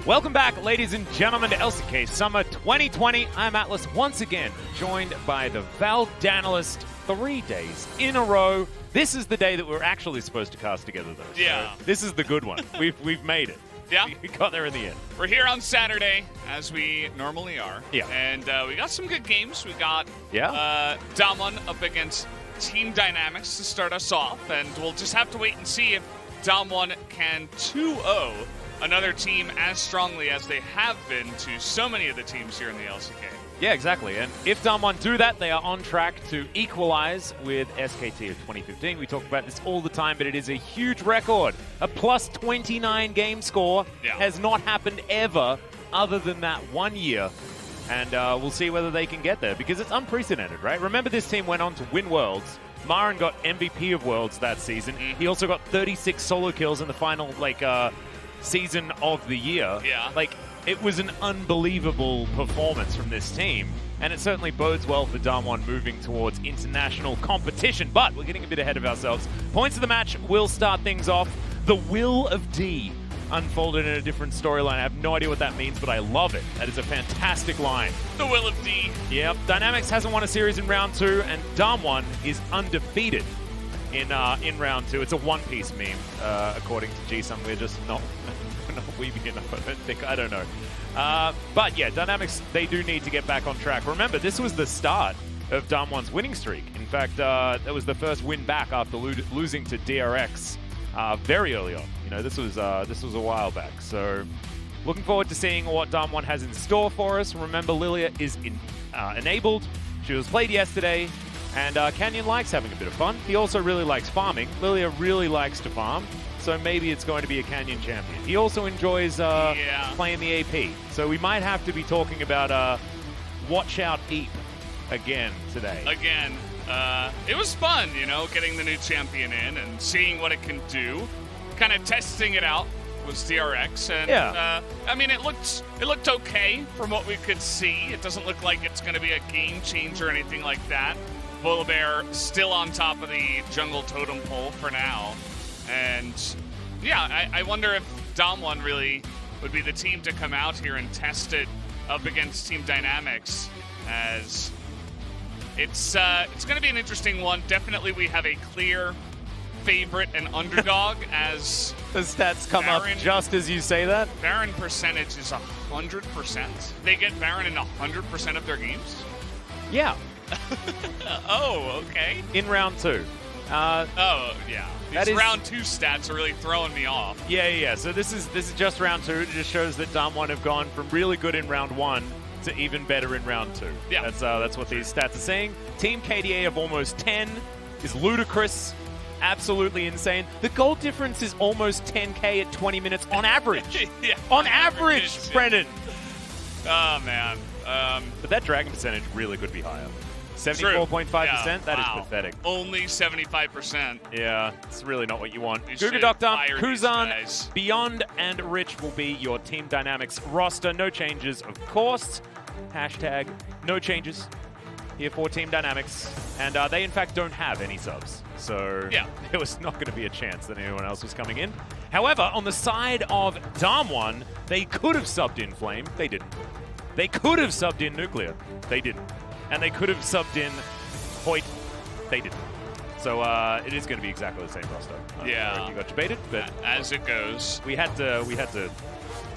Welcome back, ladies and gentlemen, to LCK Summer 2020. I'm Atlas, once again joined by the Valdanalist 3 days in a row. This is the day that we're actually supposed to cast together, though. Yeah. So this is the good one. We've made it. Yeah. We got there in the end. We're here on Saturday, as we normally are. Yeah. And we got some good games. We got Damwon up against Team Dynamics to start us off, and we'll just have to wait and see if Damwon can 2-0 another team as strongly as they have been to so many of the teams here in the LCK. Yeah, exactly. And if Damwon do that, they are on track to equalize with SKT of 2015. We talk about this all the time, but it is a huge record. A plus 29 game score has not happened ever other than that 1 year. And we'll see whether they can get there, because it's unprecedented, right? Remember, this team went on to win Worlds. Marin got MVP of Worlds that season. He also got 36 solo kills in the final, season of the year. Yeah. It was an unbelievable performance from this team, and it certainly bodes well for Damwon moving towards international competition. But we're getting a bit ahead of ourselves. Points of the match will start things off. The Will of D unfolded in a different storyline. I have no idea what that means, but I love it. That is a fantastic line. The Will of D. Yep. Dynamics hasn't won a series in round 2, and Damwon is undefeated in round 2. It's a One Piece meme, according to G Summer. We're just not weeby enough, I don't know. But yeah, Dynamics, they do need to get back on track. Remember, this was the start of Damwon's winning streak. In fact, that was the first win back after losing to DRX very early on. You know, this was a while back. So looking forward to seeing what Damwon has in store for us. Remember, Lilia is enabled. She was played yesterday. And Canyon likes having a bit of fun. He also really likes farming. Lilia really likes to farm, so maybe it's going to be a Canyon champion. He also enjoys playing the AP. So we might have to be talking about Watch Out Eep again today. Again. It was fun, getting the new champion in and seeing what it can do. Kind of testing it out with DRX. And, it looked okay from what we could see. It doesn't look like it's going to be a game changer or anything like that. Volibear still on top of the jungle totem pole for now. And yeah, I wonder if Damwon really would be the team to come out here and test it up against Team Dynamics, as it's going to be an interesting one. Definitely we have a clear favorite and underdog as the stats come Baron, up just as you say that. Baron percentage is 100%. They get Baron in 100% of their games? Yeah. Oh, okay. In round 2. Oh, yeah. These round 2 stats are really throwing me off. Yeah. So this is just round 2. It just shows that Damwon have gone from really good in round 1 to even better in round 2. Yeah. That's what these stats are saying. Team KDA of almost 10 is ludicrous. Absolutely insane. The goal difference is almost 10k at 20 minutes on average. Yeah, on average, Brennan. Oh, man. But that dragon percentage really could be higher. 74.5%, that is pathetic. Only 75%. Yeah, it's really not what you want. You Guga Doctor, Kuzan, guys. Beyond, and Rich will be your Team Dynamics roster. No changes, of course. Hashtag no changes here for Team Dynamics. And they, in fact, don't have any subs. So there was not going to be a chance that anyone else was coming in. However, on the side of Damwon, they could have subbed in Flame. They didn't. They could have subbed in Nuclear. They didn't. And they could have subbed in Hoyt. They didn't. So it is going to be exactly the same roster. You got debated, but as it goes, we had to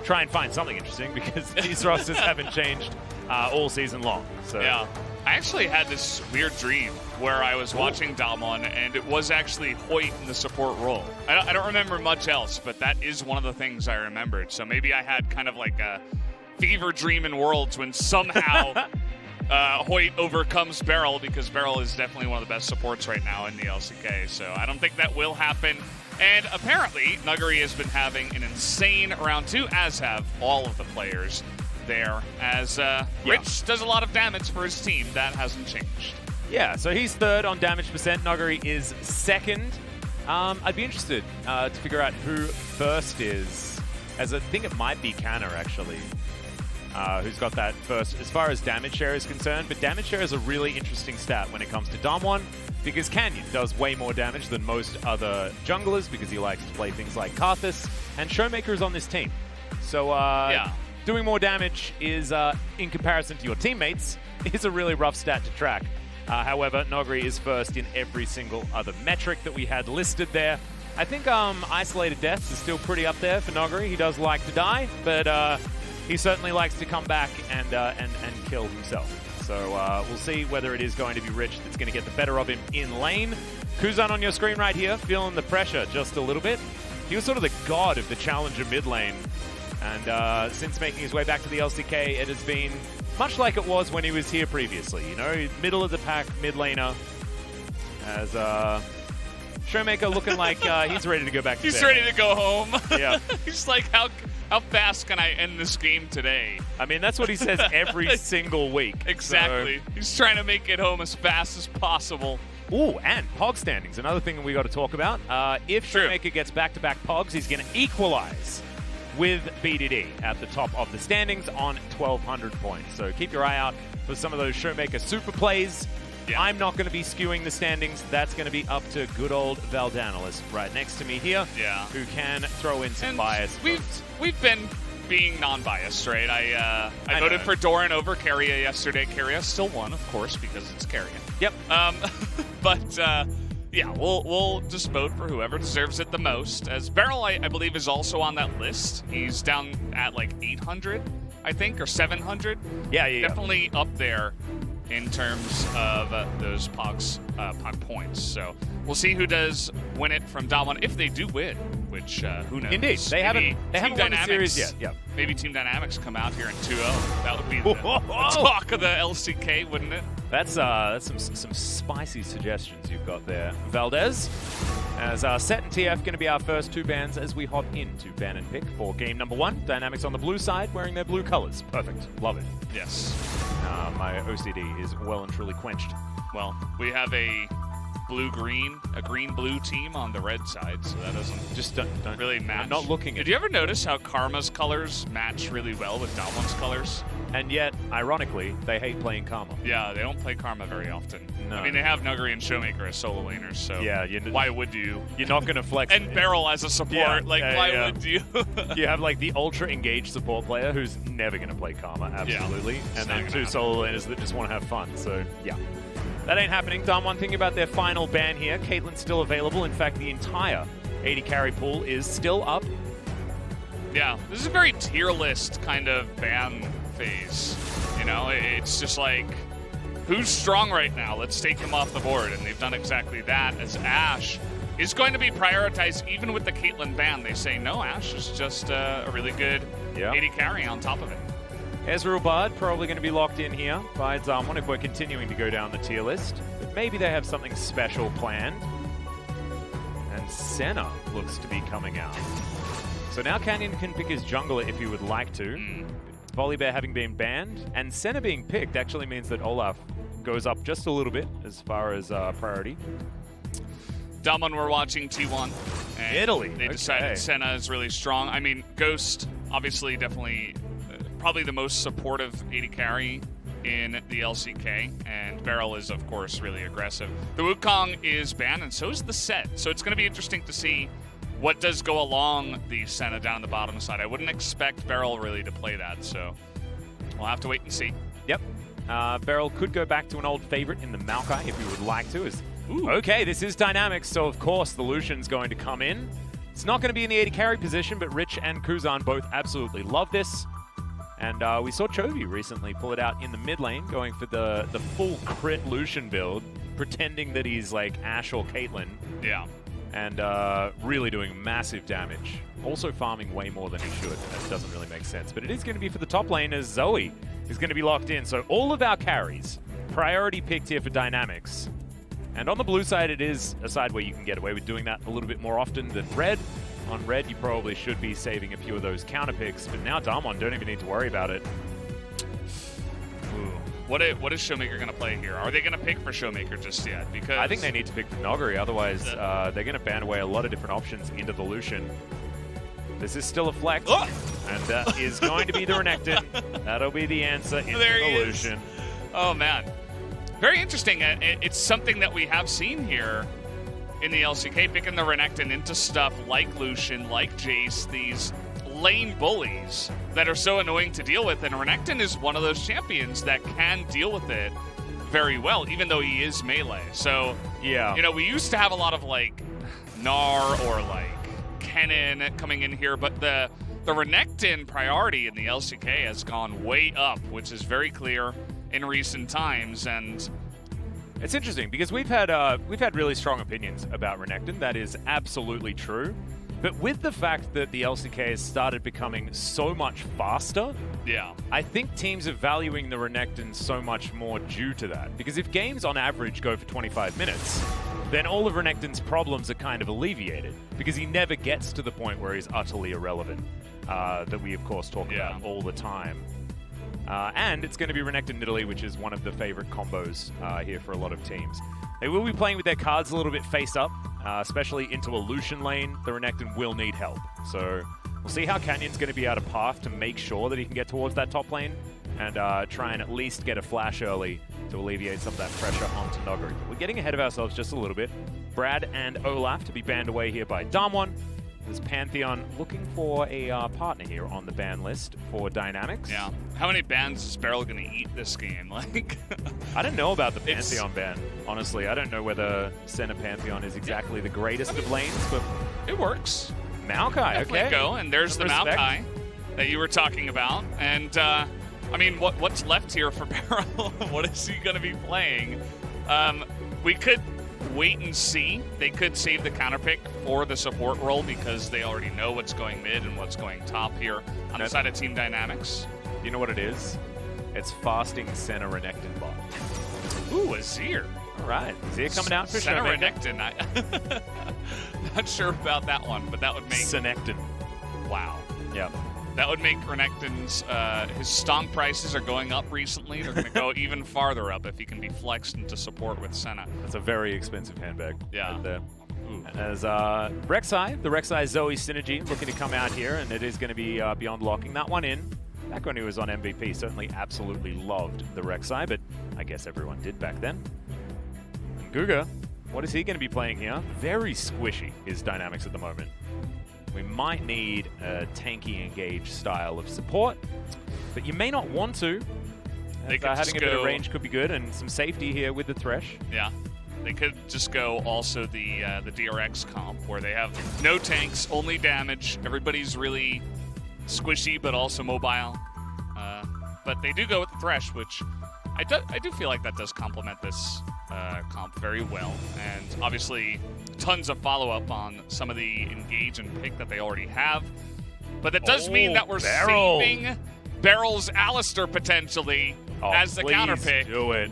try and find something interesting, because these rosters haven't changed all season long. So yeah, I actually had this weird dream where I was watching Damwon, and it was actually Hoyt in the support role. I don't remember much else, but that is one of the things I remembered. So maybe I had kind of like a fever dream in Worlds when somehow Hoyt overcomes Beryl, because Beryl is definitely one of the best supports right now in the LCK. So I don't think that will happen. And apparently, Nuguri has been having an insane round 2, as have all of the players there, as Rich does a lot of damage for his team. That hasn't changed. Yeah, so he's 3rd on damage percent. Nuguri is 2nd. I'd be interested to figure out who 1st is, as I think it might be Canna, actually. Who's got that first as far as damage share is concerned. But damage share is a really interesting stat when it comes to Damwon, because Canyon does way more damage than most other junglers, because he likes to play things like Karthus, and Showmaker is on this team. So doing more damage is, in comparison to your teammates, is a really rough stat to track. However, Nogri is first in every single other metric that we had listed there. I think isolated deaths is still pretty up there for Nogri. He does like to die, but he certainly likes to come back and kill himself. So we'll see whether it is going to be Rich that's going to get the better of him in lane. Kuzan on your screen right here, feeling the pressure just a little bit. He was sort of the god of the challenger mid lane. And since making his way back to the LCK, it has been much like it was when he was here previously. You know, middle of the pack, mid laner. As Showmaker looking like he's ready to go back to He's bed. ready to go home. Yeah. He's like, how fast can I end this game today? I mean, that's what he says every single week. Exactly. So. He's trying to make it home as fast as possible. Ooh, and Pog standings, another thing that we got to talk about. If Showmaker gets back-to-back Pogs, he's going to equalize with BDD at the top of the standings on 1,200 points. So keep your eye out for some of those Showmaker super plays. Yeah. I'm not going to be skewing the standings. That's going to be up to good old Valdanalis right next to me here, who can throw in some bias. We've been being non-biased, right? I voted for Doran over Keria yesterday. Keria still won, of course, because it's Keria. Yep. But yeah, we'll just vote for whoever deserves it the most. As Beryl, I believe, is also on that list. He's down at like 800, I think, or 700. Yeah. Definitely up there in terms of those Pog points. So we'll see who does win it from Damwon if they do win, which who knows. Indeed. They haven't won the series yet. Yep. Maybe Team Dynamics come out here in 2-0. That would be the talk of the LCK, wouldn't it? That's some spicy suggestions you've got there. Valdez, as Set and TF going to be our first two bans as we hop into ban and pick for game number 1. Dynamics on the blue side wearing their blue colors. Perfect. Love it. Yes. My OCD is well and truly quenched. Well, we have a green-blue team on the red side, so that doesn't don't really match. I'm not looking at Did you ever notice how Karma's colors match really well with Damwon's colors? And yet, ironically, they hate playing Karma. Yeah, they don't play Karma very often. No. I mean, they have Nuggery and Showmaker as solo laners, so yeah, why would you? You're not going to flex. And Beryl as a support, why would you? You have like the ultra engaged support player who's never going to play Karma, absolutely. Yeah, and then two solo laners that just want to have fun, so yeah. That ain't happening. Damwon thinking about their final ban here. Caitlyn's still available. In fact, the entire 80 carry pool is still up. Yeah, this is a very tier list kind of ban phase. You know, it's just like, who's strong right now? Let's take him off the board. And they've done exactly that, as Ashe is going to be prioritized even with the Caitlyn ban. They say, no, Ashe is just a really good 80 carry on top of it. Ezreal Bard probably going to be locked in here by Damwon if we're continuing to go down the tier list. But maybe they have something special planned. And Senna looks to be coming out. So now Canyon can pick his jungler if he would like to. Volibear having been banned, and Senna being picked actually means that Olaf goes up just a little bit as far as priority. Damwon were watching T1. And Italy. They decided Senna is really strong. I mean, Ghost, obviously, definitely, probably the most supportive 80 carry in the LCK, and Beryl is, of course, really aggressive. The Wukong is banned, and so is the Set. So it's going to be interesting to see what does go along the Senna down the bottom side. I wouldn't expect Beryl really to play that, so we'll have to wait and see. Yep. Beryl could go back to an old favorite in the Maokai if he would like to. Okay, this is Dynamics, so of course the Lucian's going to come in. It's not going to be in the 80 carry position, but Rich and Kuzan both absolutely love this. And we saw Chovy recently pull it out in the mid lane, going for the full crit Lucian build, pretending that he's like Ashe or Caitlyn. Yeah. And really doing massive damage. Also farming way more than he should. That doesn't really make sense. But it is going to be for the top lane as Zoe is going to be locked in. So all of our carries, priority picked here for Dynamics. And on the blue side, it is a side where you can get away with doing that a little bit more often than red. On red, you probably should be saving a few of those counter picks. But now Damwon don't even need to worry about it. Ooh. What is Showmaker going to play here? Are they going to pick for Showmaker just yet? Because I think they need to pick for Noggery, otherwise they're going to ban away a lot of different options into the Lucian. This is still a flex, and that is going to be the Renekton. That'll be the answer into the Lucian. Oh, man. Very interesting. It's something that we have seen here in the LCK, picking the Renekton into stuff like Lucian, like Jace, these lane bullies that are so annoying to deal with, and Renekton is one of those champions that can deal with it very well, even though he is melee. So, yeah, you know, we used to have a lot of like Gnar or like Kennen coming in here, but the Renekton priority in the LCK has gone way up, which is very clear in recent times. And it's interesting because we've had really strong opinions about Renekton. That is absolutely true. But with the fact that the LCK has started becoming so much faster, yeah, I think teams are valuing the Renekton so much more due to that. Because if games on average go for 25 minutes, then all of Renekton's problems are kind of alleviated. Because he never gets to the point where he's utterly irrelevant, that we of course talk about all the time. And it's going to be Renekton Nidalee, which is one of the favorite combos here for a lot of teams. They will be playing with their cards a little bit face up, especially into a Lucian lane. The Renekton will need help. So we'll see how Canyon's going to be out of path to make sure that he can get towards that top lane and try and at least get a flash early to alleviate some of that pressure onto Noguri. But we're getting ahead of ourselves just a little bit. Brad and Olaf to be banned away here by Damwon. There's Pantheon looking for a partner here on the ban list for Dynamics. Yeah. How many bans is Beryl going to eat this game? Like, I don't know about the Pantheon ban, honestly. I don't know whether Senna Pantheon is exactly the greatest of lanes, but it works. Maokai, okay. Go, and there's the Maokai that you were talking about. And, I mean, what's left here for Beryl? What is he going to be playing? We could wait and see. They could save the counter pick for the support role because they already know what's going mid and what's going top here on the side of Team Dynamics. You know what it is? It's fasting Senna Renekton bot. Ooh, Azir. All right. Azir coming out for Senna Renekton. Not sure about that one, but that would make... Senekton. Wow. Yeah. That would make Renekton's, his stomp prices are going up recently. They're going to go even farther up if he can be flexed into support with Senna. That's a very expensive handbag. Yeah. Right there. As Rek'Sai, the Rek'Sai Zoe synergy looking to come out here, and it is going to be beyond locking that one in. Back when he was on MVP, certainly absolutely loved the Rek'Sai, but I guess everyone did back then. And Guga, what is he going to be playing here? Very squishy, his dynamics at the moment. We might need a tanky engage style of support, but you may not want to. Having a bit of range could be good, and some safety here with the Thresh. Yeah. They could just go also the DRX comp, where they have no tanks, only damage. Everybody's really squishy, but also mobile. But they do go with the Thresh, which I do feel like that does complement this comp very well. And obviously, tons of follow-up on some of the engage and pick that they already have. But that does mean that we're saving Beryl's Alistair potentially as the counter pick. Do it.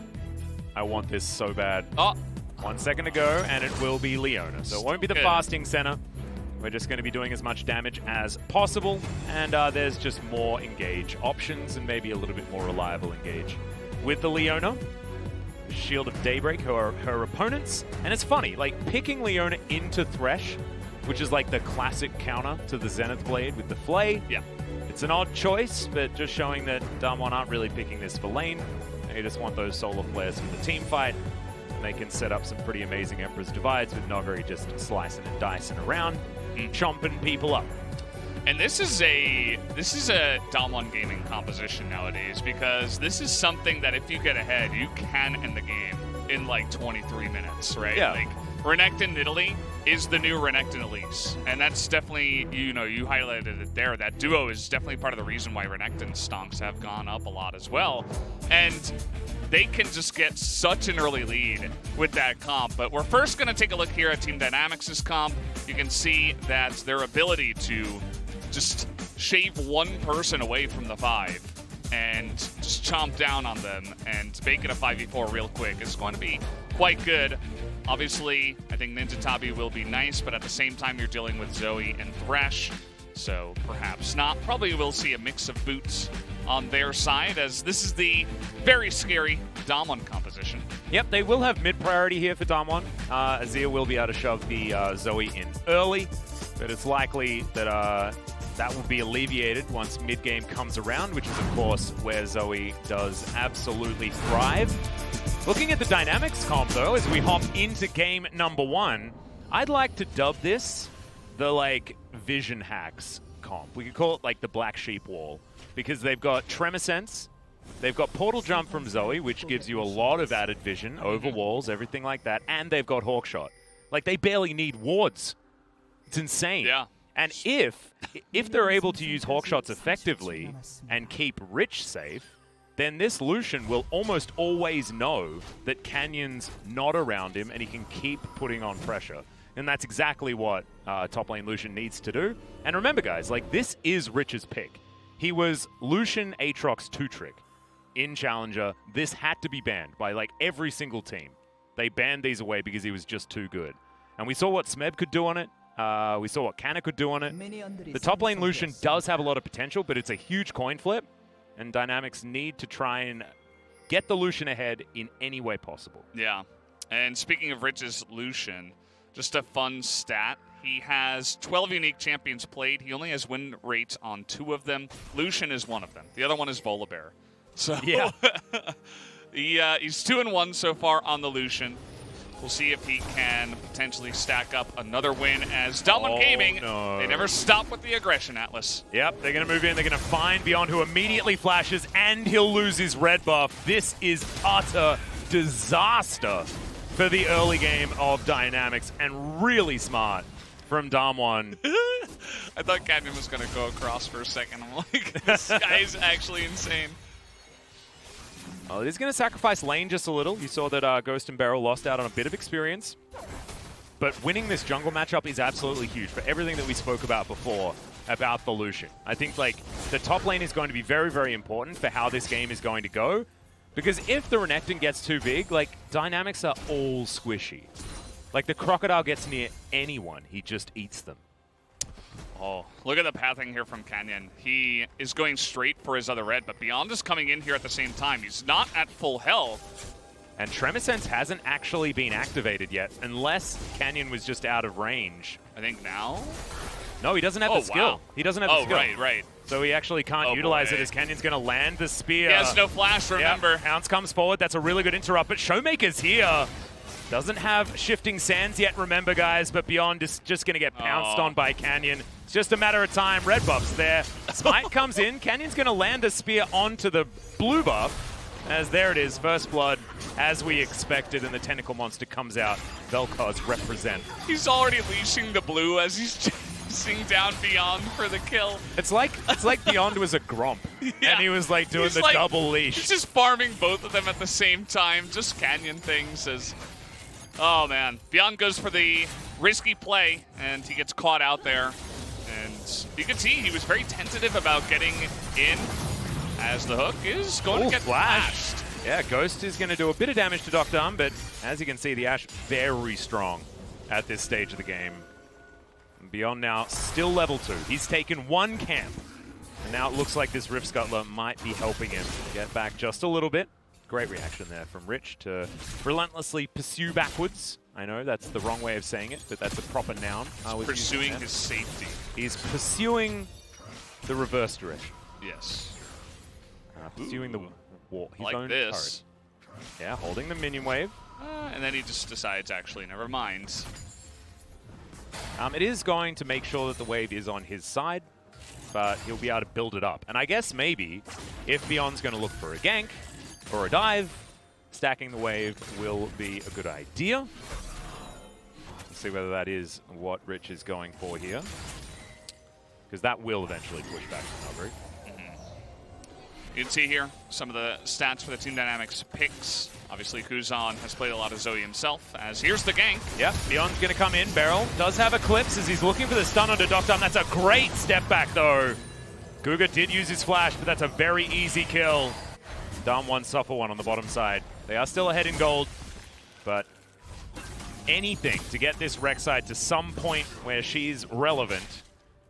I want this so bad. 1 second to go, and it will be Leona. So it won't be the fasting Senna. We're just going to be doing as much damage as possible, and there's just more engage options and maybe a little bit more reliable engage. With the Leona, Shield of Daybreak, her opponents, and it's funny, like picking Leona into Thresh, which is like the classic counter to the Zenith Blade with the Flay. Yeah. It's an odd choice, but just showing that Damwon aren't really picking this for lane. They just want those solo players for the team fight. They can set up some pretty amazing Emperor's Divides with Noguri just slicing and dicing around, chomping people up. And this is a Damwon gaming composition nowadays, because this is something that if you get ahead, you can end the game in like 23 minutes, right? Yeah. Like Renekton Nidalee is the new Renekton Elise, and that's definitely, you highlighted it there. That duo is definitely part of the reason why Renekton stonks have gone up a lot as well. And they can just get such an early lead with that comp. But we're first going to take a look here at Team Dynamics' comp. You can see that their ability to just shave one person away from the 5 and just chomp down on them and make it a 5v4 real quick is going to be quite good. Obviously, I think Ninja Tabi will be nice, but at the same time, you're dealing with Zoe and Thresh, so perhaps not. Probably will see a mix of boots on their side, as this is the very scary Damwon composition. Yep, they will have mid-priority here for Damwon. Azir will be able to shove the Zoe in early, but it's likely that that will be alleviated once mid-game comes around, which is, of course, where Zoe does absolutely thrive. Looking at the Dynamics comp, though, as we hop into game number 1, I'd like to dub this the, Vision Hacks comp. We could call it like the black sheep wall, because they've got Tremor Sense, they've got Portal Jump from Zoe, which gives you a lot of added vision over walls, everything like that, and they've got Hawkshot. Like, they barely need wards. It's insane. Yeah. And if they're able to use Hawkshots effectively and keep Rich safe, then this Lucian will almost always know that Canyon's not around him and he can keep putting on pressure. And that's exactly what top lane Lucian needs to do. And remember, guys, like, this is Rich's pick. He was Lucian Aatrox 2-trick in Challenger. This had to be banned by, like, every single team. They banned these away because he was just too good. And we saw what Smeb could do on it. We saw what Canna could do on it. The top lane Lucian does have a lot of potential, but it's a huge coin flip. And Dynamics need to try and get the Lucian ahead in any way possible. Yeah. And speaking of Rich's Lucian, just a fun stat. He has 12 unique champions played. He only has win rates on 2 of them. Lucian is one of them. The other one is Volibear. So yeah. He's 2-1 so far on the Lucian. We'll see if he can potentially stack up another win as Dom1 Gaming. No. They never stop with the aggression, Atlas. Yep, they're going to move in. They're going to find Beyond, who immediately flashes, and he'll lose his red buff. This is utter disaster for the early game of Dynamics, and really smart from Dom1. I thought Canyon was going to go across for a second. I'm like, this guy's actually insane. Well, it is going to sacrifice lane just a little. You saw that Ghost and Beryl lost out on a bit of experience. But winning this jungle matchup is absolutely huge for everything that we spoke about before about the Lucian. I think, like, the top lane is going to be very, very important for how this game is going to go. Because if the Renekton gets too big, like, Dynamics are all squishy. Like, the Crocodile gets near anyone, he just eats them. Oh, look at the pathing here from Canyon. He is going straight for his other red, but Beyond is coming in here at the same time. He's not at full health. And Tremor Sense hasn't actually been activated yet, unless Canyon was just out of range. I think now? No, he doesn't have the skill. Wow. He doesn't have the skill. Right. So he actually can't utilize it as Canyon's going to land the spear. He has no flash, remember. Yep. Pounce comes forward. That's a really good interrupt, but Showmaker's here. Doesn't have Shifting Sands yet, remember, guys, but Beyond is just going to get pounced on by Canyon. It's just a matter of time. Red buff's there. Smite comes in. Canyon's going to land a spear onto the blue buff. As there it is, first blood, as we expected, and the tentacle monster comes out. Vel'Koz represent. He's already leashing the blue as he's chasing down Beyond for the kill. It's like Beyond was a Gromp, and he was like doing the double leash. He's just farming both of them at the same time. Just Canyon things as... Oh, man. Beyond goes for the risky play, and he gets caught out there. And you can see he was very tentative about getting in, as the hook is going to get flashed. Yeah, Ghost is going to do a bit of damage to Dr. but as you can see, the Ashe very strong at this stage of the game. And Beyond now still level 2. He's taken 1 camp. And now it looks like this Rift Scuttler might be helping him get back just a little bit. Great reaction there from Rich to relentlessly pursue backwards. I know that's the wrong way of saying it, but that's a proper noun. Pursuing his safety. He's pursuing the reverse direction. Yes. Pursuing the wall. His like own this. turret. Yeah, holding the minion wave. And then he just decides, actually, never mind. It is going to make sure that the wave is on his side, but he'll be able to build it up. And I guess maybe if Beyond's going to look for a gank, or a dive, stacking the wave will be a good idea. Let's see whether that is what Rich is going for here. Because that will eventually push back recovery. You can see here some of the stats for the Team Dynamics picks. Obviously, Kuzan has played a lot of Zoe himself, as here's the gank. Yep, Beyond's going to come in. Beryl does have Eclipse as he's looking for the stun onto Dr. That's a great step back, though. Guga did use his flash, but that's a very easy kill. Dom1 suffer one on the bottom side. They are still ahead in gold, but anything to get this Rek'Sai to some point where she's relevant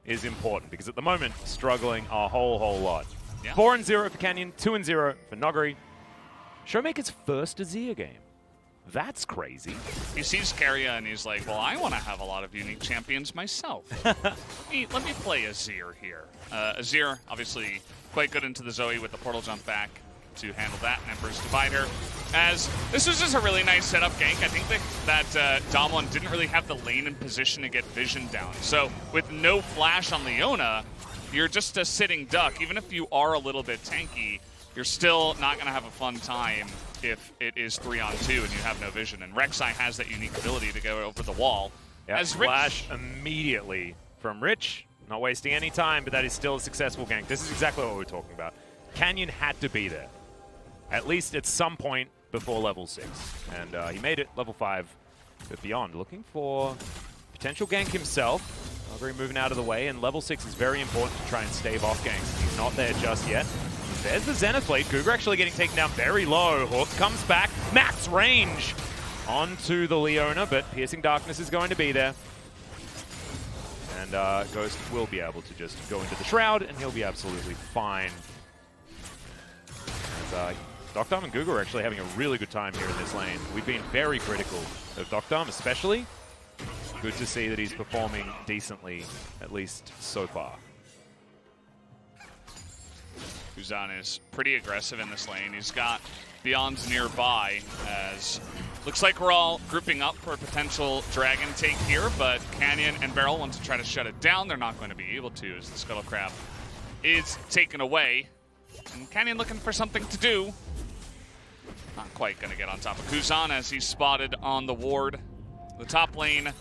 is important, because at the moment, struggling a whole lot. Yeah. 4-0 for Canyon, 2-0 for Noggery. Showmaker's first Azir game. That's crazy. He sees Keria and he's like, well, I want to have a lot of unique champions myself. let me play Azir here. Azir, obviously, quite good into the Zoe with the portal jump back to handle that, and Emperor's Divider. As this was just a really nice setup gank. I think that Dom1 didn't really have the lane in position to get vision down. So with no flash on Leona, you're just a sitting duck. Even if you are a little bit tanky, you're still not going to have a fun time if it is 3-on-2 and you have no vision. And Rek'Sai has that unique ability to go over the wall. Yep, As flash immediately from Rich. Not wasting any time, but that is still a successful gank. This is exactly what we're talking about. Canyon had to be there, at least at some point before level 6. And he made it level 5, but beyond. Looking for potential gank himself. Noguri moving out of the way, and level 6 is very important to try and stave off ganks. He's not there just yet. There's the Zenith Blade. Cougar actually getting taken down very low. Hook comes back. Max range onto the Leona, but Piercing Darkness is going to be there. And Ghost will be able to just go into the Shroud, and he'll be absolutely fine. As Docdom and Guga are actually having a really good time here in this lane. We've been very critical of Docdom, especially. Good to see that he's performing decently, at least so far. Kuzan is pretty aggressive in this lane. He's got Beyond's nearby, as looks like we're all grouping up for a potential dragon take here, but Canyon and Beryl want to try to shut it down. They're not going to be able to, as the Scuttle Crab is taken away. And Canyon looking for something to do. Not quite going to get on top of Kuzan as he's spotted on the ward. The top lane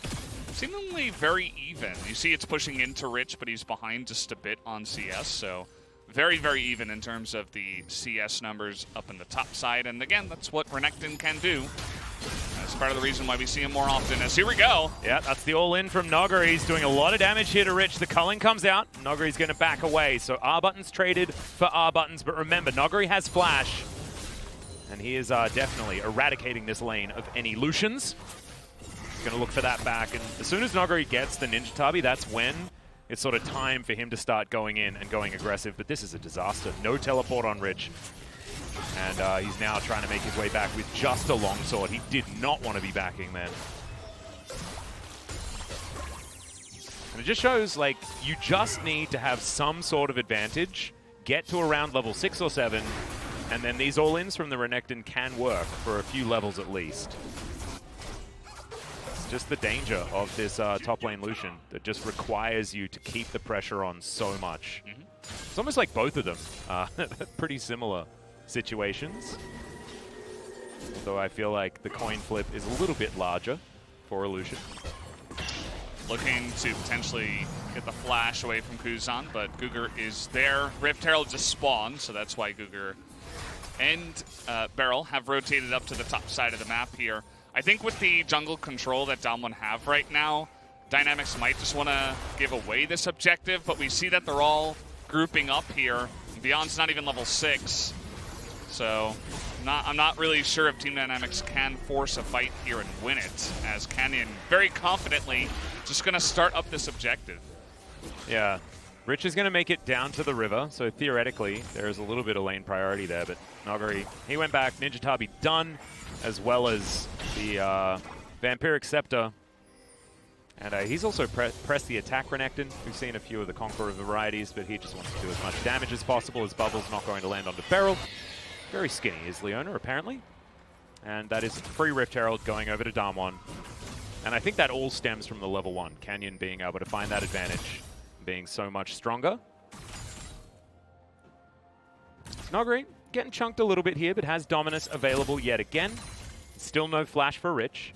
seemingly very even. You see it's pushing into Rich, but he's behind just a bit on CS, so very, very even in terms of the CS numbers up in the top side. And again, that's what Renekton can do. That's part of the reason why we see him more often. As here we go. Yeah, that's the all-in from Noguri. He's doing a lot of damage here to Rich. The culling comes out. Noguri's going to back away. So R buttons traded for R buttons. But remember, Noguri has flash. And he is definitely eradicating this lane of any Lucians. He's going to look for that back. And as soon as Noguri gets the Ninja Tabi, that's when it's sort of time for him to start going in and going aggressive. But this is a disaster. No teleport on Rich. And he's now trying to make his way back with just a longsword. He did not want to be backing, man. And it just shows, like, you just need to have some sort of advantage, get to around level 6 or 7, and then these all-ins from the Renekton can work for a few levels at least. It's just the danger of this top lane Lucian that just requires you to keep the pressure on so much. Mm-hmm. It's almost like both of them pretty similar situations. Although I feel like the coin flip is a little bit larger for Lucian. Looking to potentially get the flash away from Kuzan, but Guger is there. Rift Herald just spawned, so that's why Guger and Beryl have rotated up to the top side of the map here. I think with the jungle control that Damwon have right now, Dynamics might just want to give away this objective, but we see that they're all grouping up here. Beyond's not even level 6. So I'm not really sure if Team Dynamics can force a fight here and win it, as Canyon very confidently just going to start up this objective. Yeah, Rich is going to make it down to the river, so theoretically there's a little bit of lane priority there, but Noguri, he went back, Ninja Tabi done, as well as the Vampiric Scepter. And he's also pressed the attack Renekton. We've seen a few of the Conqueror varieties, but he just wants to do as much damage as possible. His bubble's not going to land onto Beryl. Very skinny is Leona, apparently. And that is free Rift Herald going over to Damwon. And I think that all stems from the level 1. Canyon being able to find that advantage, being so much stronger. Noguri getting chunked a little bit here, but has Dominus available yet again. Still no flash for Rich.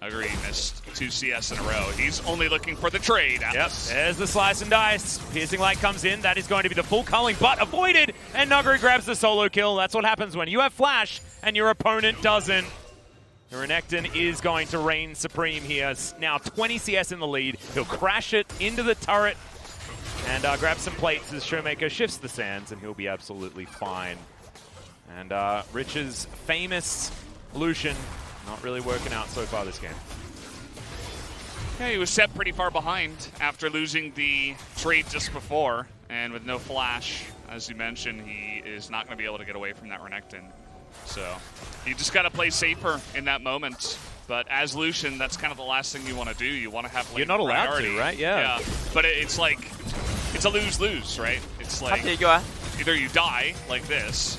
Noguri missed 2 CS in a row. He's only looking for the trade. Yep, there's the slice and dice. Piercing Light comes in. That is going to be the full culling, but avoided. And Noguri grabs the solo kill. That's what happens when you have flash and your opponent doesn't. The Renekton is going to reign supreme here. Now 20 CS in the lead. He'll crash it into the turret and grab some plates as Showmaker shifts the sands, and he'll be absolutely fine. And Rich's famous Lucian not really working out so far this game. Yeah, he was set pretty far behind after losing the trade just before, and with no flash, as you mentioned, he is not going to be able to get away from that Renekton. So you just got to play safer in that moment. But as Lucian, that's kind of the last thing you want to do. You want to have You're not allowed to, right? Yeah. But it's like, it's a lose-lose, right? It's like either you die like this.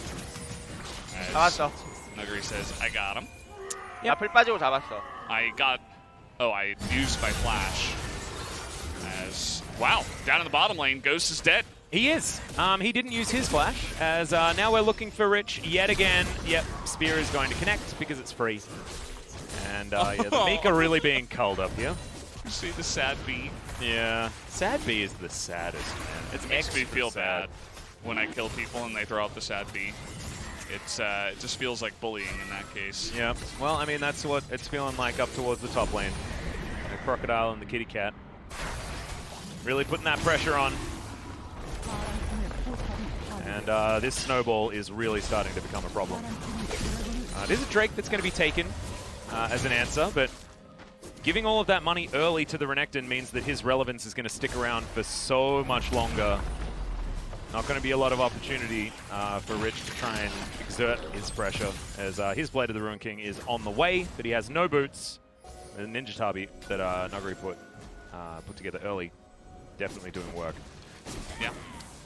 Noguri says, I got him. 앞을 빠지고 잡았어. I used my flash as Wow, down in the bottom lane, Ghost is dead. He is. He didn't use his flash, as now we're looking for Rich yet again. Yep, Spear is going to connect because it's free. And yeah, the Mika really being culled up here. You see the sad B? Yeah, sad B is the saddest, man. It makes me feel bad when I kill people and they throw out the sad B. It's it just feels like bullying in that case. Yeah, well, I mean, that's what it's feeling like up towards the top lane. The Crocodile and the Kitty Cat. Really putting that pressure on. And this snowball is really starting to become a problem. There's a Drake that's going to be taken as an answer, but giving all of that money early to the Renekton means that his relevance is going to stick around for so much longer. Not going to be a lot of opportunity for Rich to try and exert his pressure, as his Blade of the Ruin King is on the way, but he has no boots. The Ninja Tabi that Nuguri put together early, definitely doing work. Yeah.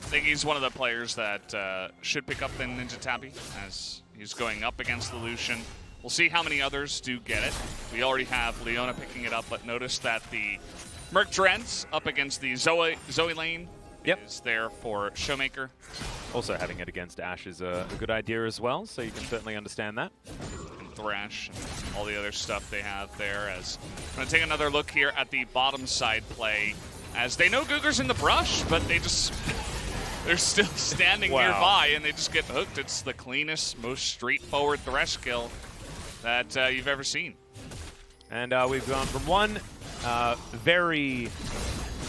I think he's one of the players that should pick up the Ninja Tabi as he's going up against the Lucian. We'll see how many others do get it. We already have Leona picking it up, but notice that the Merc Drents up against the Zoe lane is there for Showmaker. Also having it against Ashe is a good idea as well, so you can certainly understand that. And Thresh, and all the other stuff they have there. As I'm going to take another look here at the bottom side play, as they know Guger's in the brush, but they're still standing nearby, and they just get hooked. It's the cleanest, most straightforward Thresh kill that you've ever seen. And we've gone from one very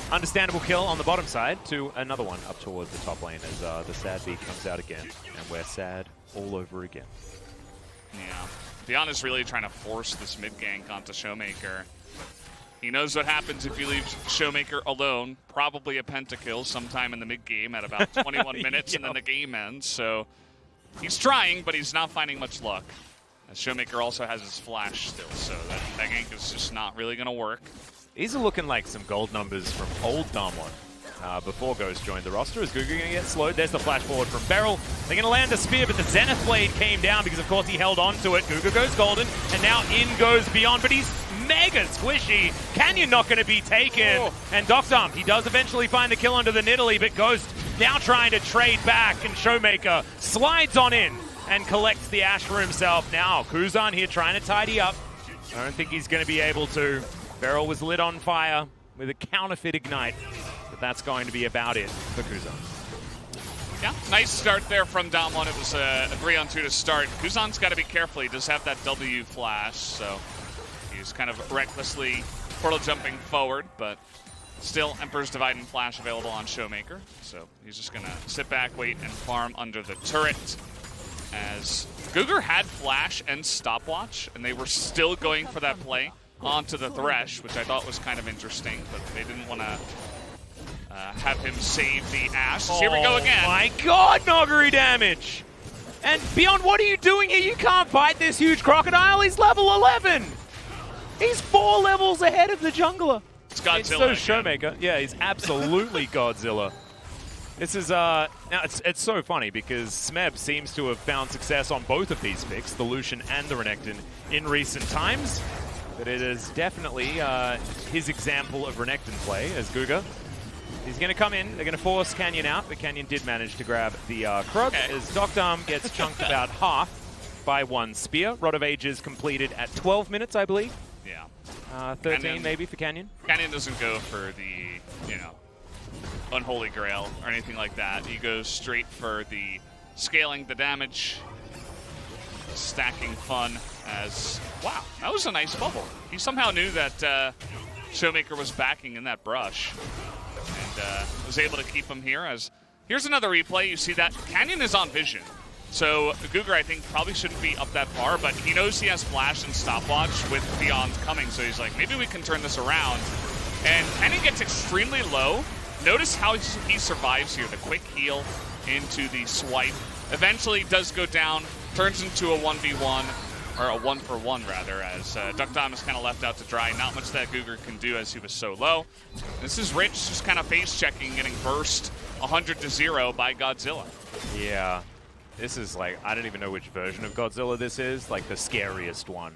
understandable kill on the bottom side to another one up towards the top lane as the sad B comes out again, and we're sad all over again. Yeah, Diana's really trying to force this mid gank onto Showmaker. He knows what happens if you leave Showmaker alone. Probably a pentakill sometime in the mid game at about 21 minutes, and then the game ends. So he's trying, but he's not finding much luck. As Showmaker also has his flash still, so that gank is just not really going to work. These are looking like some gold numbers from old Damwon before Ghost joined the roster. Is Gugu going to get slowed? There's the flash forward from Beryl. They're going to land a spear, but the Zenith Blade came down because, of course, he held on to it. Gugu goes golden, and now in goes Beyond, but he's mega squishy. Canyon not going to be taken. And Docdom, he does eventually find the kill under the Nidalee, but Ghost now trying to trade back, and Showmaker slides on in and collects the Ashe for himself. Now, Kuzan here trying to tidy up. I don't think he's going to be able to. Beryl was lit on fire with a counterfeit ignite, but that's going to be about it for Kuzan. Yeah, nice start there from Damwon. It was a 3-on-2 to start. Kuzan's got to be careful. He does have that W flash, so he's kind of recklessly portal jumping forward, but still Emperor's Divide and Flash available on Showmaker. So he's just going to sit back, wait, and farm under the turret. As Guger had flash and stopwatch, and they were still going for that play onto the Thresh, which I thought was kind of interesting, but they didn't want to have him save the Ashe. Here we go again. Oh my god, Nuguri damage! And Beyond, what are you doing here? You can't fight this huge crocodile. He's level 11. He's 4 levels ahead of the jungler. It's Godzilla. It's so Showmaker. Yeah, he's absolutely Godzilla. This is, now it's so funny because Smeb seems to have found success on both of these picks, the Lucian and the Renekton, in recent times. But it is definitely his example of Renekton play as Guga. He's going to come in. They're going to force Canyon out, but Canyon did manage to grab the Krug as Docdom gets chunked about half by one spear. Rod of Ages completed at 12 minutes, I believe. Yeah. 13 Canyon, maybe for Canyon. Canyon doesn't go for the, Unholy Grail or anything like that. He goes straight for the scaling the damage, stacking fun as, wow, that was a nice bubble. He somehow knew that Showmaker was backing in that brush and was able to keep him here. As here's another replay. You see that Canyon is on vision. So Guger, I think, probably shouldn't be up that far, but he knows he has flash and stopwatch with Beyond coming, so he's like, maybe we can turn this around. And Canyon gets extremely low. Notice how he survives here. The quick heal into the swipe. Eventually does go down, turns into a 1v1, or a 1-for-1 rather, as Docdom is kind of left out to dry. Not much that Guger can do as he was so low. This is Rich just kind of face checking, getting burst 100-0 by Godzilla. Yeah. This is like, I don't even know which version of Godzilla this is, like the scariest one.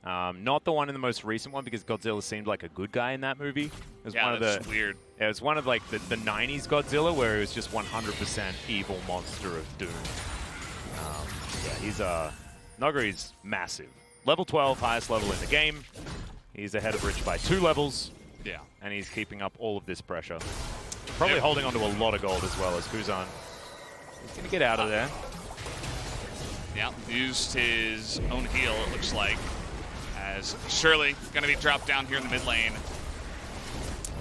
Not the one in the most recent one, because Godzilla seemed like a good guy in that movie. It was Yeah, one of that's weird. It was one of like the 90s Godzilla where he was just 100% evil monster of doom. Yeah, he's Nuggery's massive. Level 12, highest level in the game. He's ahead of Rich by 2 levels. Yeah. And he's keeping up all of this pressure. Probably holding onto a lot of gold as well as Kuzan. He's going to get out of there. Yeah, used his own heal, it looks like, as Shirley going to be dropped down here in the mid lane.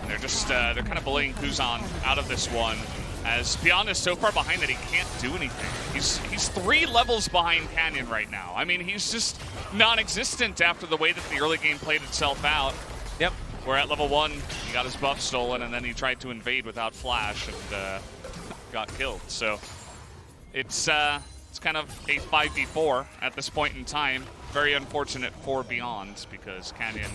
And they're just, they're kind of bullying Kuzan out of this one, as Beyond is so far behind that he can't do anything. He's 3 levels behind Canyon right now. I mean, he's just non-existent after the way that the early game played itself out. Yep. Where at level 1, he got his buff stolen, and then he tried to invade without flash and got killed. So it's kind of a 5v4 at this point in time. Very unfortunate for Beyond, because Canyon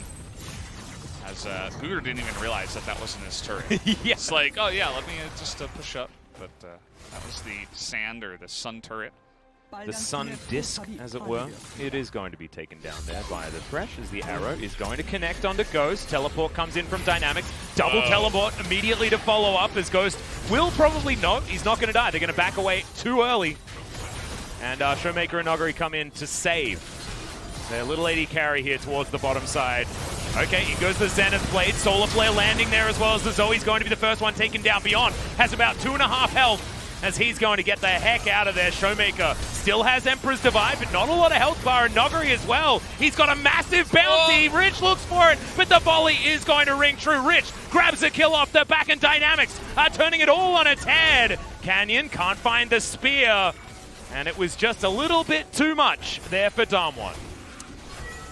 has Cougar didn't even realize that that wasn't his turret. Yeah. It's like, oh yeah, let me just push up. But that was the sand or the sun turret. The sun disc, as it were. It is going to be taken down there by the Thresh, as the arrow is going to connect onto Ghost. Teleport comes in from Dynamics. Double teleport immediately to follow up, as Ghost will probably not. He's not going to die. They're going to back away too early. And Showmaker and Nuggery come in to save their little AD carry here towards the bottom side. Okay, he goes the Zenith Blade. Solar Flare landing there, as well as the Zoe's going to be the first one taken down. Beyond has about 2.5 health, as he's going to get the heck out of there. Showmaker still has Emperor's Divide, but not a lot of health bar, and Nuggery as well. He's got a massive bounty. Rich looks for it, but the volley is going to ring true. Rich grabs a kill off the back, and Dynamics are turning it all on its head. Canyon can't find the spear, and it was just a little bit too much there for Damwon.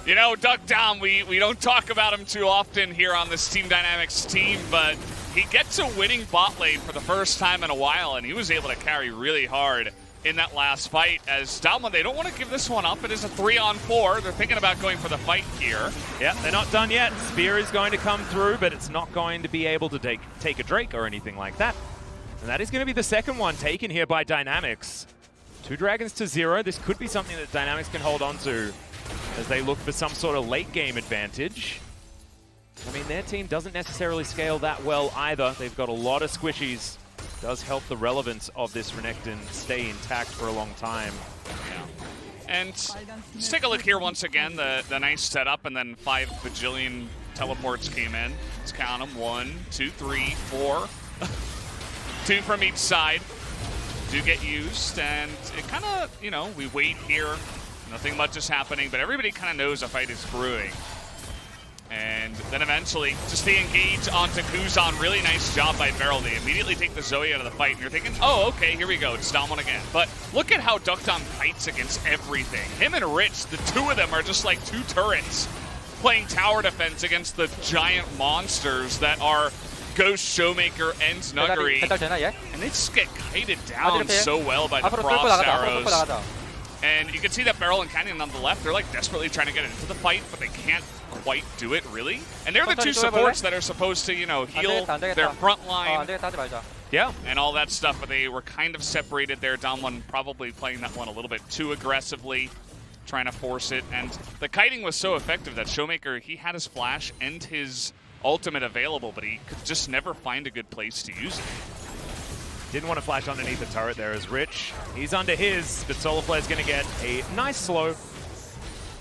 You know, Duck Dom, we don't talk about him too often here on this Team Dynamics team, but he gets a winning bot lane for the first time in a while, and he was able to carry really hard in that last fight. As Damwon, they don't want to give this one up. It is a 3-on-4. They're thinking about going for the fight here. Yeah, they're not done yet. Spear is going to come through, but it's not going to be able to take a Drake or anything like that. And that is going to be the second one taken here by Dynamics. 2 dragons to 0. This could be something that Dynamics can hold on to as they look for some sort of late game advantage. I mean, their team doesn't necessarily scale that well either. They've got a lot of squishies. Does help the relevance of this Renekton stay intact for a long time. Yeah. And let's take a look here once again. The nice setup, and then 5 bajillion teleports came in. Let's count them. 1, 2, 3, 4. 2 from each side do get used, and it kind of, you know, we wait here. Nothing much is happening, but everybody kind of knows a fight is brewing. And then eventually, just the engage onto Kuzan. Really nice job by Beryl. They immediately take the Zoe out of the fight, and you're thinking, oh, okay, here we go. It's Damwon again. But look at how Duckdom fights against everything. Him and Rich, the 2 of them are just like 2 turrets playing tower defense against the giant monsters that are Ghost, Showmaker, and Nuggery. And they just get kited down so well by the frost arrows. And you can see that Beryl and Canyon on the left, they're like desperately trying to get into the fight, but they can't quite do it, really. And they're the 2 supports that are supposed to, you know, heal their front line. Yeah. And all that stuff, but they were kind of separated there. Damwon probably playing that one a little bit too aggressively, trying to force it. And the kiting was so effective that Showmaker, he had his flash and his ultimate available, but he could just never find a good place to use it. Didn't want to flash underneath the turret there as Rich. He's under his, but Solar Flare's going to get a nice slow.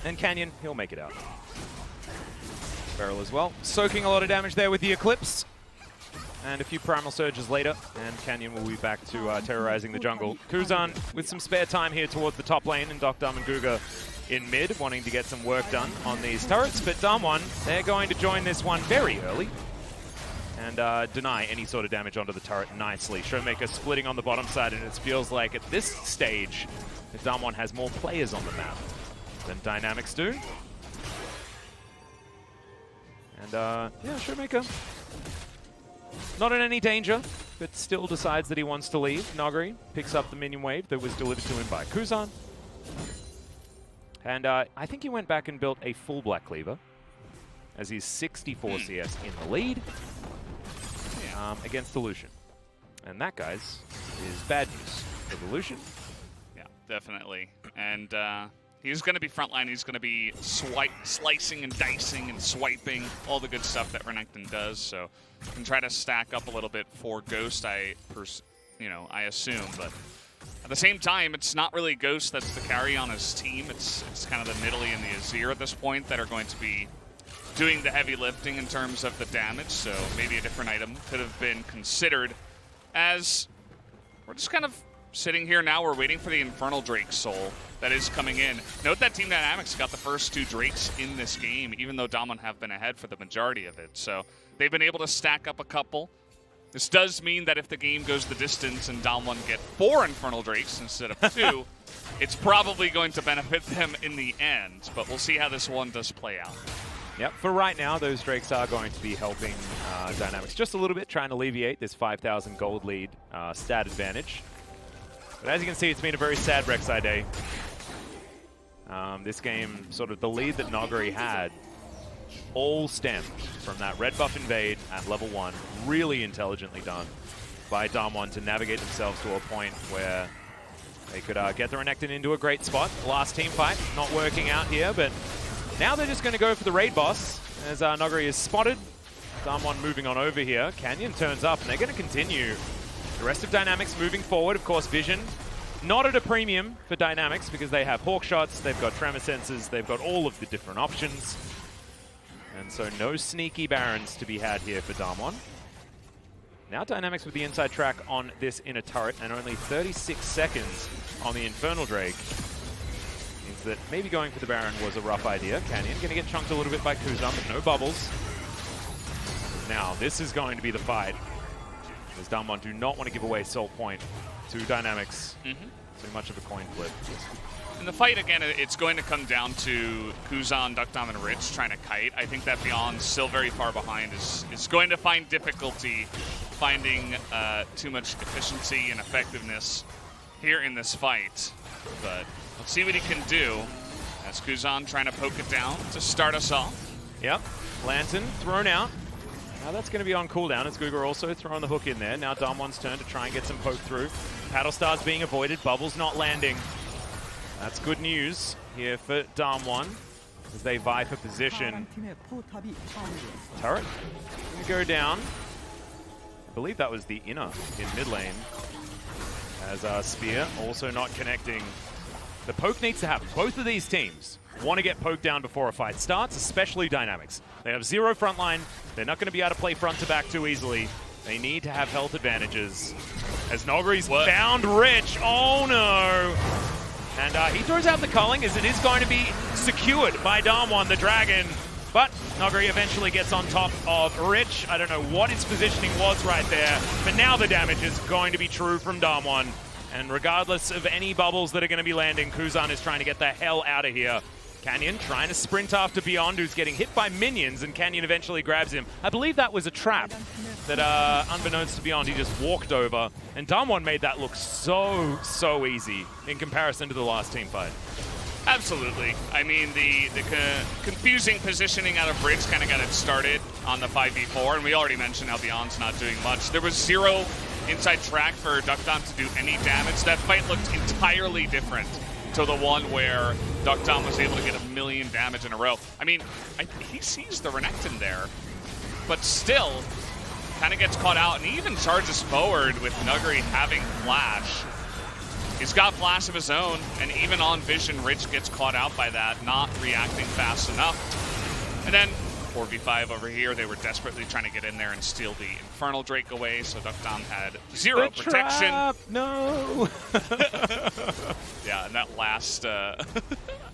And Canyon, he'll make it out. Beryl as well. Soaking a lot of damage there with the Eclipse. And a few Primal Surges later, and Canyon will be back to terrorizing the jungle. Kuzan with some spare time here towards the top lane, and Duckdom and Guga in mid, wanting to get some work done on these turrets. But Damwon, they're going to join this one very early and deny any sort of damage onto the turret nicely. Showmaker splitting on the bottom side, and it feels like at this stage that Damwon has more players on the map than Dynamics do. And yeah, Showmaker not in any danger, but still decides that he wants to leave. Nuggery picks up the minion wave that was delivered to him by Kuzan. And I think he went back and built a full Black Cleaver, as he's 64 CS in the lead against the Lucian. And that, guys, is bad news for the Lucian. Yeah, definitely. And He's going to be frontline. He's going to be slicing and dicing and swiping, all the good stuff that Renekton does. So can try to stack up a little bit for Ghost, I assume. But at the same time, it's not really Ghost that's the carry on his team. It's kind of the Nidalee and the Azir at this point that are going to be doing the heavy lifting in terms of the damage. So maybe a different item could have been considered, as we're just kind of sitting here now. We're waiting for the Infernal Drake soul that is coming in. Note that Team Dynamics got the first 2 Drakes in this game, even though Damwon have been ahead for the majority of it. So they've been able to stack up a couple. This does mean that if the game goes the distance and Damwon get 4 Infernal Drakes instead of 2, it's probably going to benefit them in the end. But we'll see how this one does play out. Yep, for right now, those Drakes are going to be helping Dynamics just a little bit, trying to alleviate this 5,000 gold lead stat advantage. But as you can see, it's been a very sad Rek'Sai day. This game, sort of the lead that Noguri had, all stemmed from that red buff invade at level 1. Really intelligently done by Damwon to navigate themselves to a point where they could get the Renekton into a great spot. Last team fight, not working out here, but now they're just going to go for the raid boss as Noguri is spotted. Damwon moving on over here. Canyon turns up, and they're going to continue. The rest of Dynamics moving forward. Of course, Vision not at a premium for Dynamics because they have Hawk Shots, they've got Tremor Sensors, they've got all of the different options. And so no sneaky Barons to be had here for Damwon. Now Dynamics with the inside track on this inner turret, and only 36 seconds on the Infernal Drake means that maybe going for the Baron was a rough idea. Canyon going to get chunked a little bit by Kuzan, but no bubbles. Now this is going to be the fight, as Damwon do not want to give away Soul Point to Dynamics. Too much of a coin flip. In the fight, again, it's going to come down to Kuzan, Duckdom, and Rich trying to kite. I think that Beyond, still very far behind, is going to find difficulty finding too much efficiency and effectiveness here in this fight. But let's see what he can do. As Kuzan trying to poke it down to start us off. Yep, Lantern thrown out. Now that's going to be on cooldown as Guga also throwing the hook in there. Now Damwon's turn to try and get some poke through. Paddle Stars being avoided, Bubbles not landing. That's good news here for Damwon as they vie for position. Turret going to go down. I believe that was the inner in mid lane. As Spear also not connecting. The poke needs to happen. Both of these teams want to get poked down before a fight starts, especially Dynamics. They have 0 frontline. They're not going to be able to play front to back too easily. They need to have health advantages. As Noguri's found Rich. Oh no! And he throws out the culling as it is going to be secured by Damwon, the dragon. But Noguri eventually gets on top of Rich. I don't know what its positioning was right there, but now the damage is going to be true from Damwon. And regardless of any bubbles that are going to be landing, Kuzan is trying to get the hell out of here. Canyon trying to sprint after Beyond, who's getting hit by minions, and Canyon eventually grabs him. I believe that was a trap that, unbeknownst to Beyond, he just walked over. And Damwon made that look so easy in comparison to the last team fight. Absolutely. I mean, the confusing positioning out of Rich kind of got it started on the 5v4, and we already mentioned how Beyond's not doing much. There was 0 inside track for Duckdom to do any damage. That fight looked entirely different to the one where Duckdom was able to get 1 million damage in a row. I mean, he sees the Renekton there, but still kind of gets caught out, and he even charges forward with Nuguri having Flash. He's got Flash of his own, and even on Vision, Rich gets caught out by that, not reacting fast enough. And then 4v5 over here, they were desperately trying to get in there and steal the Infernal Drake away, so Duckdom had 0 protection. Trap. No! Yeah, and that last, I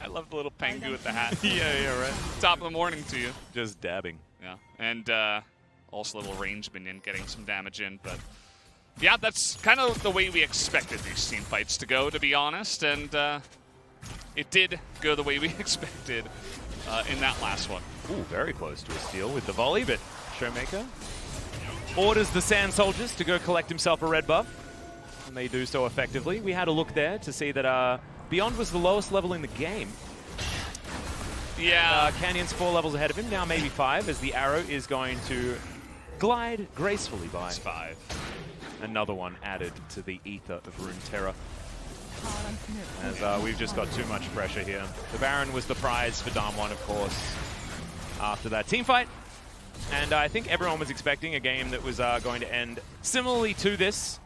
love the little Pengu with the hat. Yeah, right. Top of the morning to you. Just dabbing. Yeah, and also a little range minion getting some damage in, but yeah, that's kind of the way we expected these team fights to go, to be honest, and it did go the way we expected in that last one. Ooh, very close to a steal with the volley, but Showmaker orders the Sand Soldiers to go collect himself a red buff, and they do so effectively. We had a look there to see that Beyond was the lowest level in the game. Yeah. Canyon's 4 levels ahead of him, now maybe 5, as the arrow is going to glide gracefully by. It's 5. Another one added to the ether of Runeterra. as we've just got too much pressure here. The Baron was the prize for Dam1, of course, after that team fight. And I think everyone was expecting a game that was going to end similarly to this.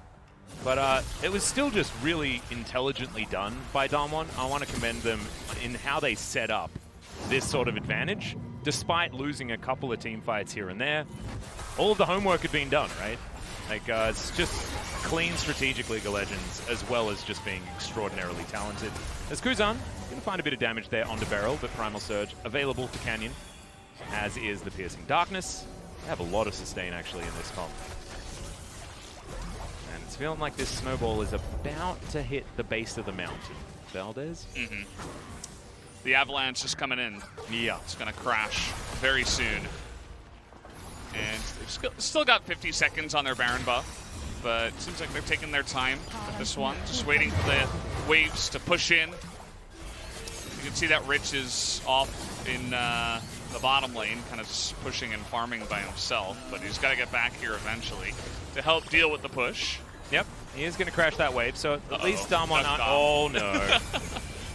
But it was still just really intelligently done by Dam1. I want to commend them in how they set up this sort of advantage, despite losing a couple of team fights here and there. All of the homework had been done, right? Like, it's just clean strategic League of Legends, as well as just being extraordinarily talented. As Kuzan, going to find a bit of damage there onto Beryl, but Primal Surge available to Canyon, as is the Piercing Darkness. They have a lot of sustain, actually, in this comp. And it's feeling like this snowball is about to hit the base of the mountain. Valdez? Mm-hmm. The Avalanche is coming in. Yeah. It's going to crash very soon. And they've still got 50 seconds on their Baron buff, but it seems like they're taking their time with this one, just waiting for the waves to push in. You can see that Rich is off in the bottom lane, kind of just pushing and farming by himself, but he's got to get back here eventually to help deal with the push. Yep, he is going to crash that wave, so at least Dam1 aren't... Oh, no.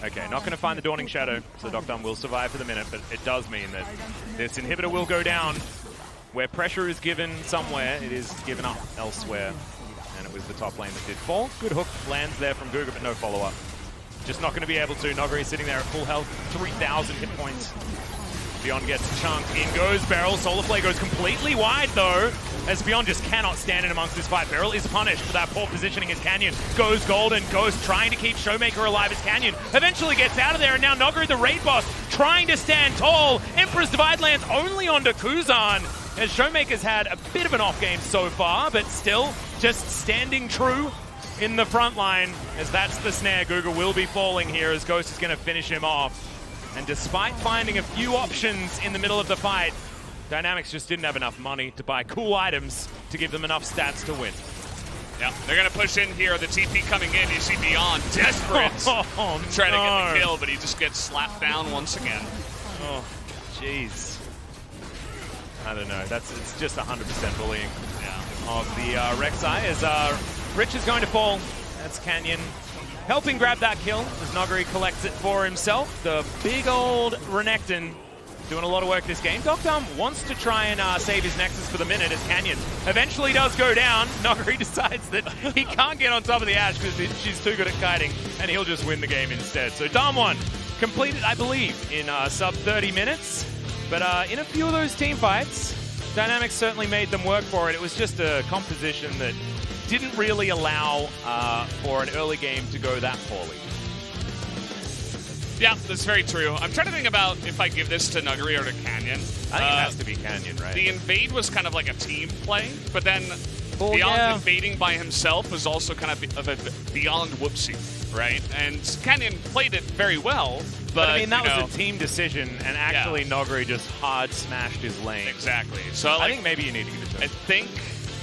Okay, not going to find the Dawning Shadow, so Dam will survive for the minute, but it does mean that this inhibitor will go down. Where pressure is given somewhere, it is given up elsewhere. And it was the top lane that did fall. Good hook lands there from Guga, but no follow-up. Just not going to be able to. Noguri sitting there at full health, 3,000 hit points. Beyond gets a chunk. In goes Beryl. Solar Flare goes completely wide, though, as Beyond just cannot stand in amongst this fight. Beryl is punished for that poor positioning as Canyon goes golden. Ghost trying to keep Showmaker alive as Canyon eventually gets out of there, and now Noguri, the raid boss, trying to stand tall. Emperor's Divide lands only onto Kuzan, as Showmaker's had a bit of an off game so far, but still just standing true in the front line, as that's the snare. Guga will be falling here as Ghost is going to finish him off. And despite finding a few options in the middle of the fight, Dynamics just didn't have enough money to buy cool items to give them enough stats to win. Yeah, they're going to push in here. The TP coming in. You see Beyond desperate to try to get the kill, but he just gets slapped down once again. Oh, jeez. I don't know. It's just 100% bullying of the Rek'Sai as Rich is going to fall. That's Canyon helping grab that kill as Noguri collects it for himself. The big old Renekton doing a lot of work this game. Dam wants to try and save his Nexus for the minute as Canyon eventually does go down. Noguri decides that he can't get on top of the Ashe because she's too good at kiting, and he'll just win the game instead. So Dam1 completed, I believe, in sub 30 minutes. But in a few of those team fights, Dynamics certainly made them work for it. It was just a composition that didn't really allow for an early game to go that poorly. Yeah, that's very true. I'm trying to think about if I give this to Noguri or to Canyon. I think it has to be Canyon, right? The invade was kind of like a team play, but then Beyond invading by himself was also kind of a Beyond whoopsie, right? And Canyon played it very well. But I mean, that was a team decision, and actually Noguri just hard smashed his lane. Exactly. So I think maybe you need to give it to him.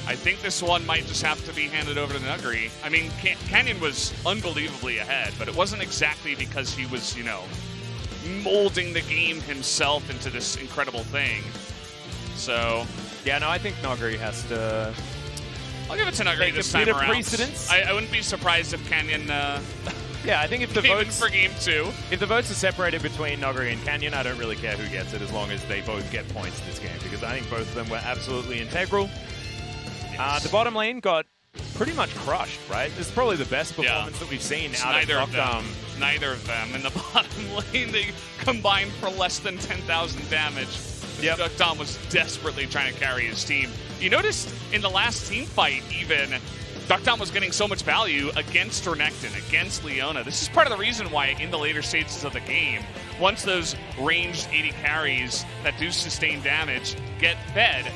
I think this one might just have to be handed over to Noguri. I mean, Canyon was unbelievably ahead, but it wasn't exactly because he was, molding the game himself into this incredible thing. So, yeah, no, I think Noguri has to. I'll give it to Noguri this time around. Precedence. I wouldn't be surprised if Canyon. Yeah, I think if the votes for game 2, if the votes are separated between Noguri and Canyon, I don't really care who gets it as long as they both get points this game, because I think both of them were absolutely integral. Yes. The bottom lane got pretty much crushed, right? This is probably the best performance that we've seen out of Dam. Neither of them in the bottom lane. They combined for less than 10,000 damage. Yep. Dam was desperately trying to carry his team. You noticed in the last team fight, even, Dam was getting so much value against Renekton, against Leona. This is part of the reason why in the later stages of the game, once those ranged 80 carries that do sustain damage get fed,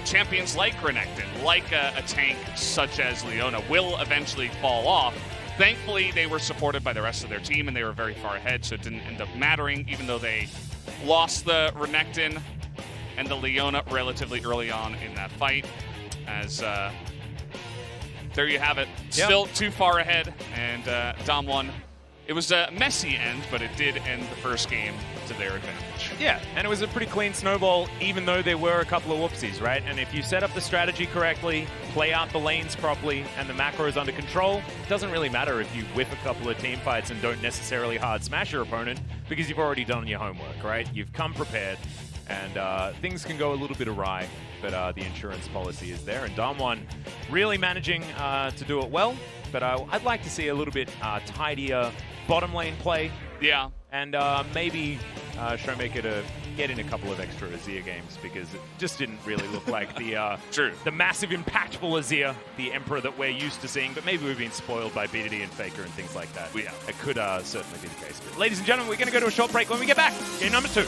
champions like Renekton, like a tank such as Leona, will eventually fall off. Thankfully, they were supported by the rest of their team, and they were very far ahead, so it didn't end up mattering, even though they lost the Renekton and the Leona relatively early on in that fight. As there you have it. Yep. Still too far ahead, and Dam1 It was a messy end, but it did end the first game to their advantage. Yeah, and it was a pretty clean snowball, even though there were a couple of whoopsies, right? And if you set up the strategy correctly, play out the lanes properly, and the macro is under control, it doesn't really matter if you whiff a couple of team fights and don't necessarily hard smash your opponent, because you've already done your homework, right? You've come prepared, and things can go a little bit awry, but the insurance policy is there, and Damwon really managing to do it well, but I'd like to see a little bit tidier bottom lane play. Yeah. And maybe Showmaker to get in a couple of extra Azir games, because it just didn't really look like the the massive, impactful Azir, the Emperor that we're used to seeing. But maybe we've been spoiled by BDD and Faker and things like that. Yeah, it could certainly be the case. But ladies and gentlemen, we're going to go to a short break. When we get back, game number 2.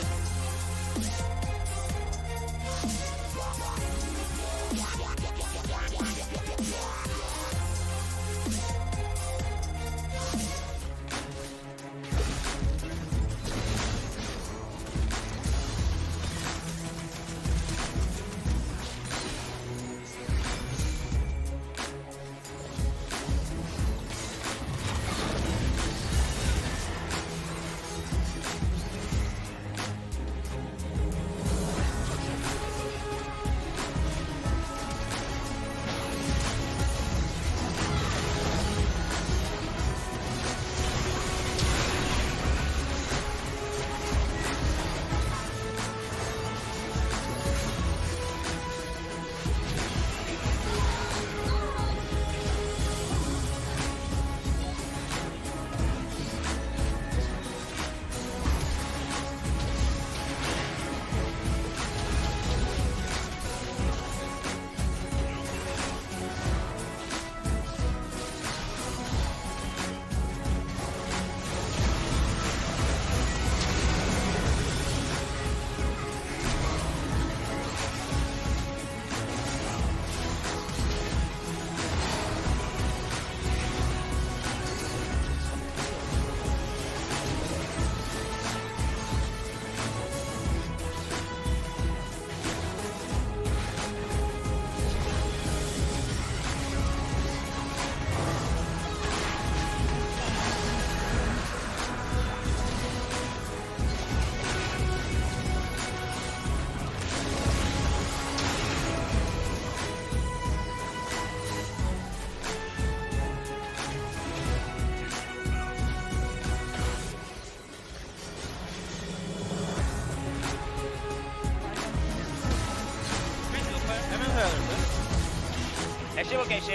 애쉬 볼게 애쉬.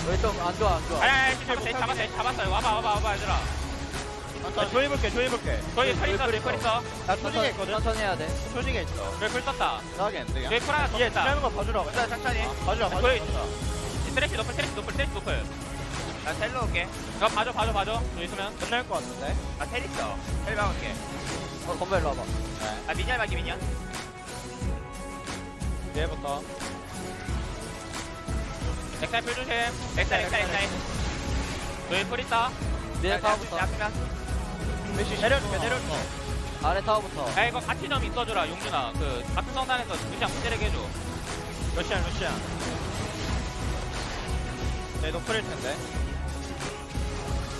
여기 좀 안 좋아 안 좋아. 아니 잡았어요. 와봐 얘들아. 조이볼게. 거기 털 있어. 나 초식에 있거든. 천천히 해야 돼. 초식에 있어. 저기 풀 떴다. 나가게 안 돼. 저기 풀 하나 더 뒤에 떴다. 하는 거 봐주라고. 일단 천천히. 봐주라. 저기 트래시 노플. 나 텔로 올게. 이거 봐줘. 여기 있으면 끝날 것 같은데. 나 텔 있어. 텔 박을게. 건배 일로 와봐. 아 미니얼 박이 미니언. 얘부터. 넥타이 풀 조심. 넥타이. 저기 풀 있어. 위에 타워부터. 내려줄게. 아래 타워부터. 야 이거 같이 좀 있어주라 용준아. 그 같은 성단에서 루시안 못 때리게 해줘. 루시안. 내 노플일 텐데.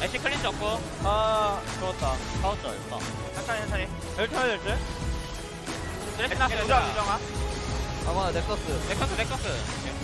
애쉬 클린 졌고. 아 좋았다. 타웠죠 일단. 천천히. 여기 타야 될 듯? 트래시 났어. 유정아. 아마 넥서스. 넥서스.